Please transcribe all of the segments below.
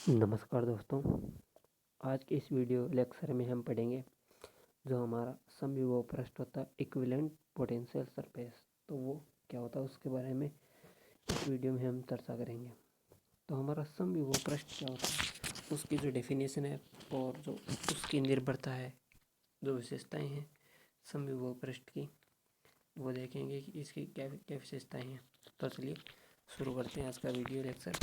नमस्कार दोस्तों। आज के इस वीडियो लेक्चर में हम पढ़ेंगे जो हमारा समविभव पृष्ठ होता है इक्विवेलेंट पोटेंशियल सरफेस। तो वो क्या होता है उसके बारे में इस वीडियो में हम चर्चा करेंगे। तो हमारा समविभव पृष्ठ क्या होता है, उसकी जो डेफिनेशन है और जो उसकी निर्भरता है, जो विशेषताएं हैं समविभव पृष्ठ की, वो देखेंगे कि इसकी क्या क्या विशेषताएँ हैं। तो चलिए शुरू करते हैं आज का वीडियो लेक्चर।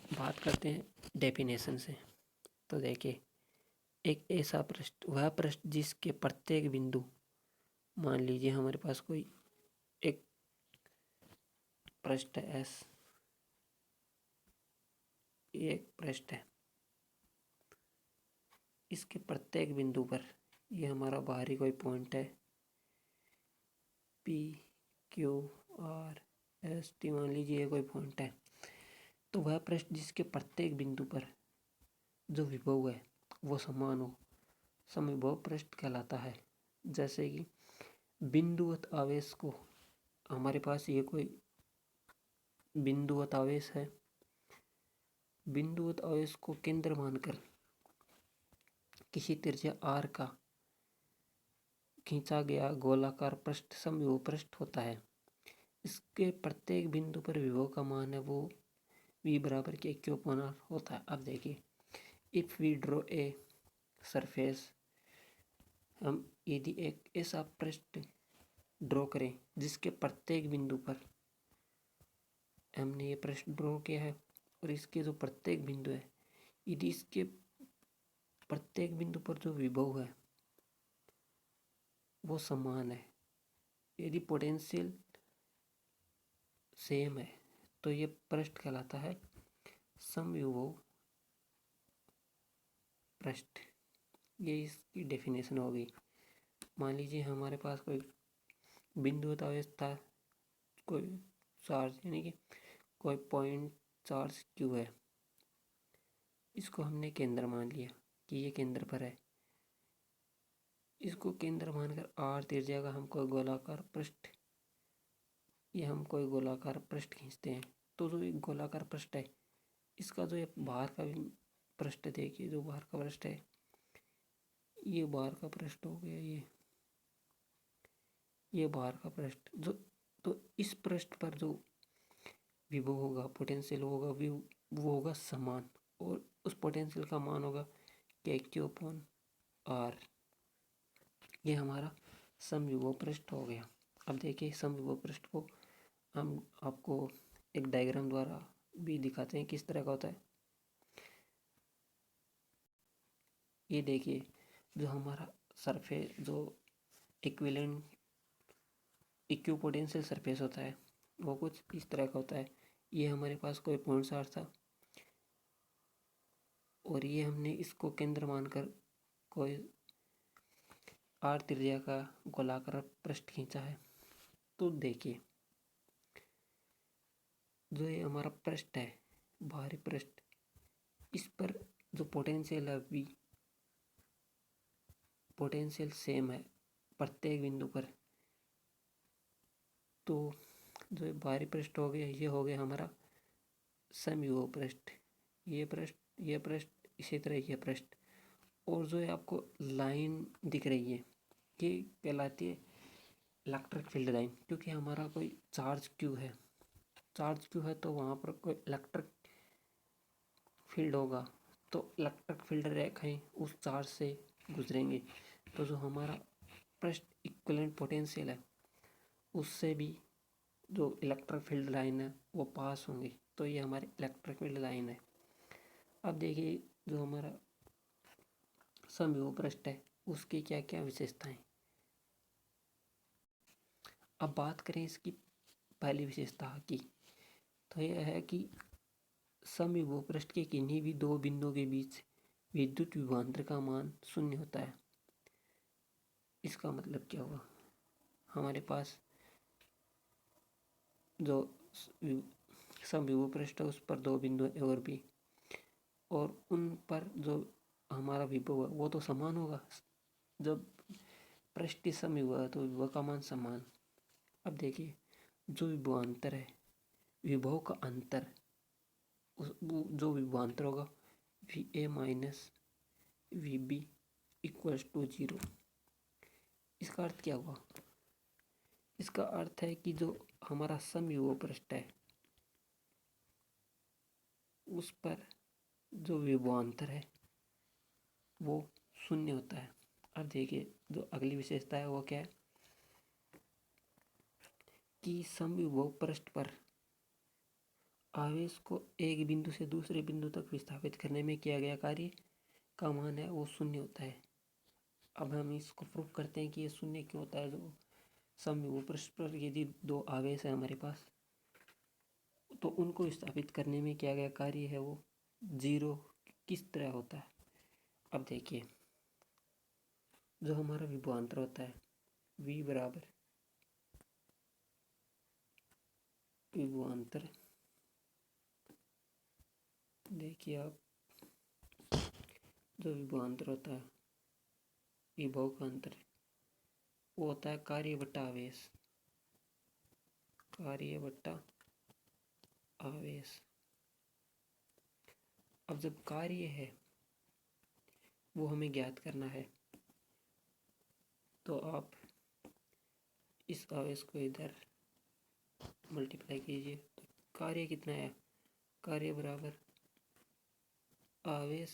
बात करते हैं डेफिनेशन से। तो देखिए, एक ऐसा पृष्ठ, वह पृष्ठ जिसके प्रत्येक बिंदु, मान लीजिए हमारे पास कोई एक पृष्ठ है एस, ये एक पृष्ठ है, इसके प्रत्येक बिंदु पर, ये हमारा बाहरी कोई पॉइंट है P Q R S T, मान लीजिए ये कोई पॉइंट है। तो वह पृष्ठ जिसके प्रत्येक बिंदु पर जो विभव है वो समान हो, समविभव पृष्ठ कहलाता है। जैसे कि बिंदुवत आवेश को, हमारे पास ये कोई बिंदुवत आवेश है, बिंदुवत आवेश को केंद्र मानकर किसी त्रिज्या r का खींचा गया गोलाकार पृष्ठ समविभव पृष्ठ होता है। इसके प्रत्येक बिंदु पर विभव का मान है वो v बराबर के q अपॉन r होता है। अब देखिए, if we draw a surface, हम यदि एक ऐसा पृष्ठ ड्रॉ करें जिसके प्रत्येक बिंदु पर, हमने ये पृष्ठ ड्रॉ किया है और इसके जो प्रत्येक बिंदु है, यदि इसके प्रत्येक बिंदु पर जो विभव है वो समान है, यदि पोटेंशियल सेम है, तो ये पृष्ठ कहलाता है समविभव पृष्ठ। ये इसकी डेफिनेशन होगी। मान लीजिए हमारे पास कोई बिंदुवत आवेश था, कोई चार्ज यानी कि कोई पॉइंट चार्ज क्यू है, इसको हमने केंद्र मान लिया कि ये केंद्र पर है। इसको केंद्र मानकर आर त्रिज्या का हम कोई गोलाकार पृष्ठ, ये हम कोई गोलाकार पृष्ठ खींचते हैं। तो जो एक गोलाकार पृष्ठ है, इसका जो ये बाहर का भी पृष्ठ, देखिए जो बाहर का पृष्ठ है, ये बाहर का पृष्ठ हो गया, ये बाहर का पृष्ठ जो, तो इस पृष्ठ पर जो विभव होगा, पोटेंशियल होगा, वो होगा समान, और उस पोटेंशियल का मान होगा के क्यू अपॉन आर। ये हमारा समविभव पृष्ठ हो गया। अब देखिए, समविभव पृष्ठ को हम आपको एक डायग्राम द्वारा भी दिखाते हैं किस तरह का होता है। ये देखिए, जो हमारा सरफेस, जो इक्विवेलेंट इक्विपोटेंशियल सरफेस होता है, वो कुछ इस तरह का होता है। ये हमारे पास कोई पॉइंट चार्ज था और ये हमने इसको केंद्र मानकर कोई आर त्रिज्या का गोलाकार पृष्ठ खींचा है। तो देखिए, जो ये हमारा पृष्ठ है, बाहरी पृष्ठ, इस पर जो पोटेंशियल है वी, पोटेंशियल सेम है प्रत्येक बिंदु पर। तो जो बाहरी पृष्ठ हो गया, ये हो गया हमारा समविभव पृष्ठ। ये पृष्ठ, इसी तरह ये पृष्ठ, और जो है आपको लाइन दिख रही है, ये कहलाती है इलेक्ट्रिक फील्ड लाइन, क्योंकि हमारा कोई चार्ज क्यू है, चार्ज क्यू है तो वहाँ पर कोई इलेक्ट्रिक फील्ड होगा, तो इलेक्ट्रिक फील्ड रेखाएं उस चार्ज से गुजरेंगे। तो जो हमारा पृष्ठ इक्विवेलेंट पोटेंशियल है, उससे भी जो इलेक्ट्रिक फील्ड लाइन है वो पास होंगी। तो ये हमारी इलेक्ट्रिक फील्ड लाइन है। अब देखिए, जो हमारा समविभव पृष्ठ है उसकी क्या क्या विशेषताएं। अब बात करें इसकी पहली विशेषता की, तो यह है कि समविभव पृष्ठ के किन्हीं भी दो बिंदुओं के बीच विद्युत विभवांतर का मान शून्य होता है। इसका मतलब क्या हुआ, हमारे पास जो समविभव पृष्ठ है उस पर दो बिंदु ए और बी, और उन पर जो हमारा विभव है वो तो समान होगा। जब पृष्ठ समविभव है तो विभव का मान समान। अब देखिए, जो विभवांतर है, विभव का अंतर, जो विभवांतर होगा V A minus V B equals to 0। इसका अर्थ क्या हुआ? इसका अर्थ है कि जो हमारा समविभव पृष्ठ है उस पर जो विभवांतर है वो शून्य होता है। अब देखिए जो अगली विशेषता है वो क्या है कि समविभव पृष्ठ पर आवेश को एक बिंदु से दूसरे बिंदु तक विस्थापित करने में किया गया कार्य का मान है वो शून्य होता है। अब हम इसको प्रूव करते हैं कि ये शून्य क्यों होता है। जो समविभव पृष्ठ पर यदि दो आवेश है हमारे पास तो उनको विस्थापित करने में किया गया कार्य है वो 0 किस तरह होता है। अब देखिए जो हमारा विभवांतर होता है v बराबर विभवांतर, देखिए आप जो विभवांतर होता है विभव का अंतर वो होता है कार्य बट्टा आवेश, कार्य बट्टा आवेश। अब जब कार्य है वो हमें ज्ञात करना है तो आप इस आवेश को इधर मल्टीप्लाई कीजिए तो कार्य कितना है, कार्य बराबर आवेश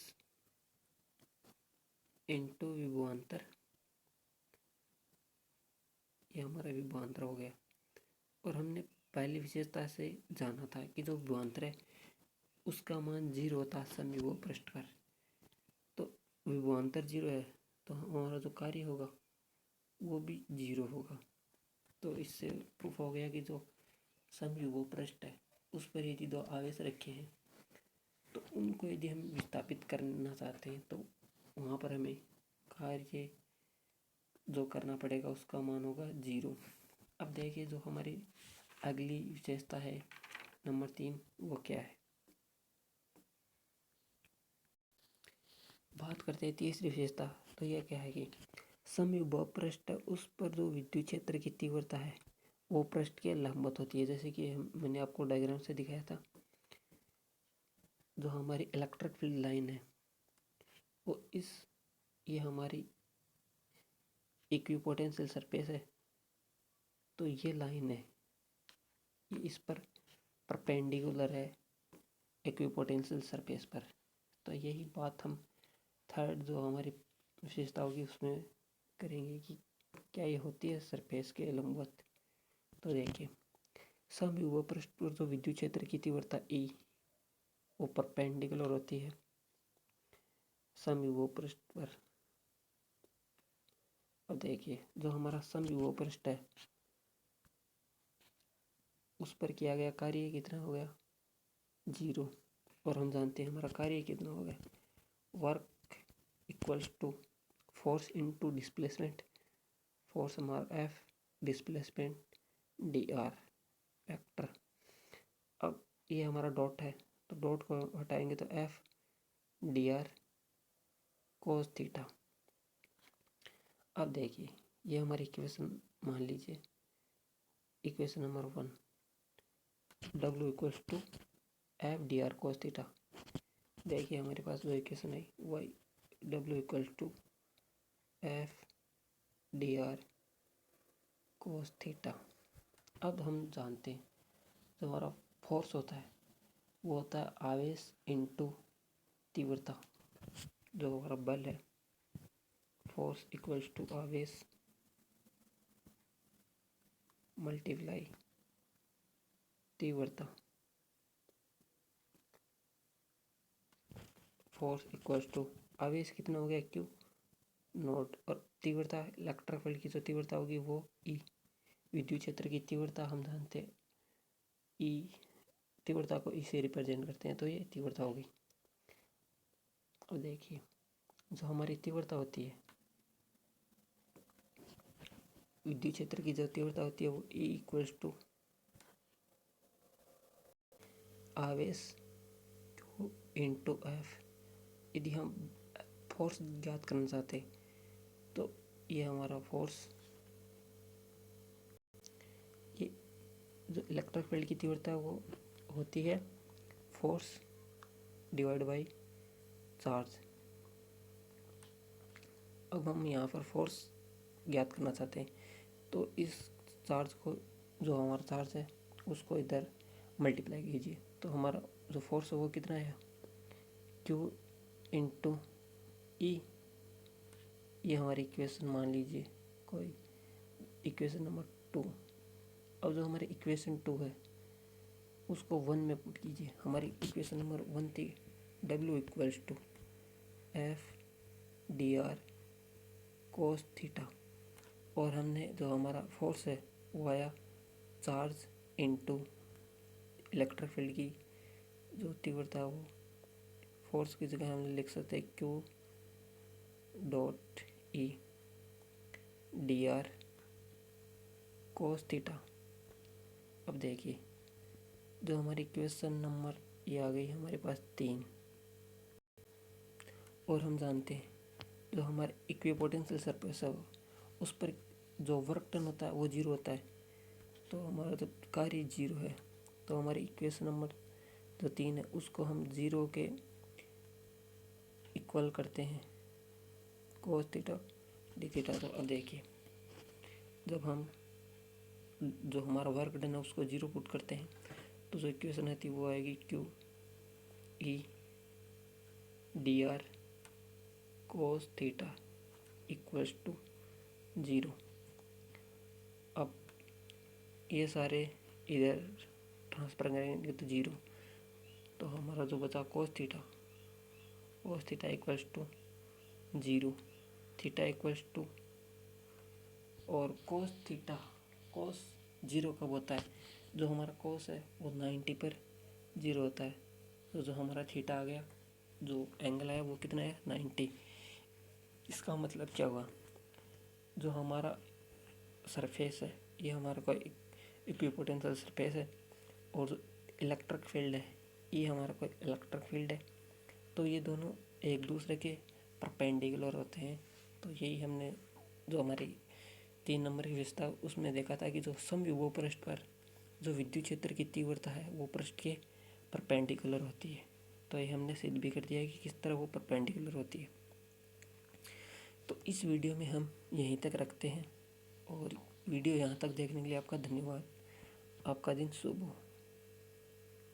इंटू विभवांतर, ये हमारा विभवांतर हो गया। और हमने पहली विशेषता से जाना था कि जो विभवांतर है उसका मान 0 होता है समविभव पृष्ठ पर। तो विभवांतर 0 है तो हमारा जो कार्य होगा वो भी 0 होगा। तो इससे प्रूफ हो गया कि जो समविभव पृष्ठ है उस पर यदि दो आवेश रखे हैं तो उनको यदि हम विस्थापित करना चाहते हैं तो वहाँ पर हमें कार्य जो करना पड़ेगा उसका मान होगा 0। अब देखिए जो हमारी अगली विशेषता है नंबर 3 वो क्या है। बात करते हैं तीसरी विशेषता। तो यह क्या है कि समविभव पृष्ठ उस पर जो विद्युत क्षेत्र की तीव्रता है वो पृष्ठ के लंबवत होती है। जैसे कि मैंने आपको डायग्राम से दिखाया था जो हमारी इलेक्ट्रिक फील्ड लाइन है वो ये हमारी इक्विपोटेंशियल सरफेस है तो ये लाइन है ये इस पर परपेंडिकुलर है इक्विपोटेंशियल सरफेस पर। तो यही बात हम थर्ड जो हमारी विशेषता होगी उसमें करेंगे कि क्या ये होती है सरफेस के लंबवत। तो देखिए समविभव पृष्ठ पर जो विद्युत क्षेत्र की तीव्रता E वो परपेंडिकुलर होती है समविभव पृष्ठ पर। अब देखिए जो हमारा समविभव पृष्ठ है उस पर किया गया कार्य कितना हो गया 0। और हम जानते हैं हमारा कार्य कितना हो गया work equals to force into displacement, force हमारा F डिस्प्लेसमेंट dr वेक्टर। अब ये हमारा डॉट है तो डॉट को हटाएंगे तो F dr कोस थीटा। अब देखिए ये हमारी इक्वेशन मान लीजिए equation number 1 W equals to F D R cos theta. देखिए हमारे पास जो इक्वेशन है वही W equals to F D R cos theta. अब हम जानते हैं जो हमारा फोर्स होता है वो होता है आवेश इंटू तीव्रता। जो हमारा बल है फोर्स इक्वल्स टू आवेश मल्टीप्लाई तीव्रता। फोर्स इक्वल्स टू आवेश कितना हो गया Q नोट और तीव्रता इलेक्ट्रिक फील्ड की जो तीव्रता होगी वो E। विद्युत क्षेत्र की तीव्रता हम जानते हैं E, तीव्रता को E से रिप्रेजेंट करते हैं तो ये तीव्रता होगी। अब देखिए जो हमारी तीव्रता होती है विद्युत क्षेत्र की जो तीव्रता होती है वो E इक्वल्स टू आवेश इंटू F। यदि हम फोर्स ज्ञात करना चाहते हैं तो ये हमारा फोर्स ये जो इलेक्ट्रिक फील्ड की तीव्रता वो होती है फोर्स डिवाइड बाई चार्ज। अब हम यहाँ पर फोर्स ज्ञात करना चाहते हैं, तो इस चार्ज को, जो हमारा चार्ज है उसको इधर मल्टीप्लाई कीजिए, तो हमारा जो फोर्स है वो कितना है, Q इंटू ई। ये हमारी इक्वेशन मान लीजिए कोई इक्वेशन नंबर 2। अब जो हमारी इक्वेशन 2 है उसको 1 में पुट कीजिए। हमारी इक्वेशन नंबर 1 थी W equals to F D R cos theta, और हमने जो हमारा फोर्स है वो आया चार्ज इनटू इलेक्ट्रिक फील्ड की जो तीव्रता, वो फोर्स की जगह हम लिख सकते हैं Q dot E D R cos theta. अब देखिए जो हमारी इक्वेशन नंबर ये आ गई हमारे पास 3, और हम जानते हैं जो हमारे इक्विपोटेंशियल सरफेस है उस पर जो वर्क डन होता है वो 0 होता है, तो हमारा जो कार्य 0 है, तो हमारी इक्वेशन नंबर जो 3 है उसको हम 0 के इक्वल करते हैं कोस थीटा डी थीटा। तो अब देखिए जब हम जो हमारा वर्क डन है उसको 0 पुट करते हैं तो जो इक्वेशन आती है वो आएगी Q E D R cos theta equals to 0। अब ये सारे इधर ट्रांसफर करेंगे तो 0, तो हमारा जो बचा cos theta equals to 0, theta equals to, और कोस 0 कब होता है, जो हमारा कोस है वो 90 पर 0 होता है, तो जो हमारा थीटा आ गया, जो एंगल है वो कितना है 90। इसका मतलब क्या हुआ, जो हमारा सरफेस है ये हमारा कोई इक्विपोटेंशियल सरफेस है, और जो इलेक्ट्रिक फील्ड है ये हमारा कोई इलेक्ट्रिक फील्ड है, तो ये दोनों एक दूसरे के परपेंडिकुलर होते हैं। तो यही हमने जो हमारी 3 नंबर की विशेषता उसमें देखा था कि जो समविभव पृष्ठ पर जो विद्युत क्षेत्र की तीव्रता है वो पृष्ठ के परपेंडिकुलर होती है। तो ये हमने सिद्ध भी कर दिया है कि किस तरह वो परपेंडिकुलर होती है। तो इस वीडियो में हम यहीं तक रखते हैं, और वीडियो यहाँ तक देखने के लिए आपका धन्यवाद। आपका दिन शुभ हो।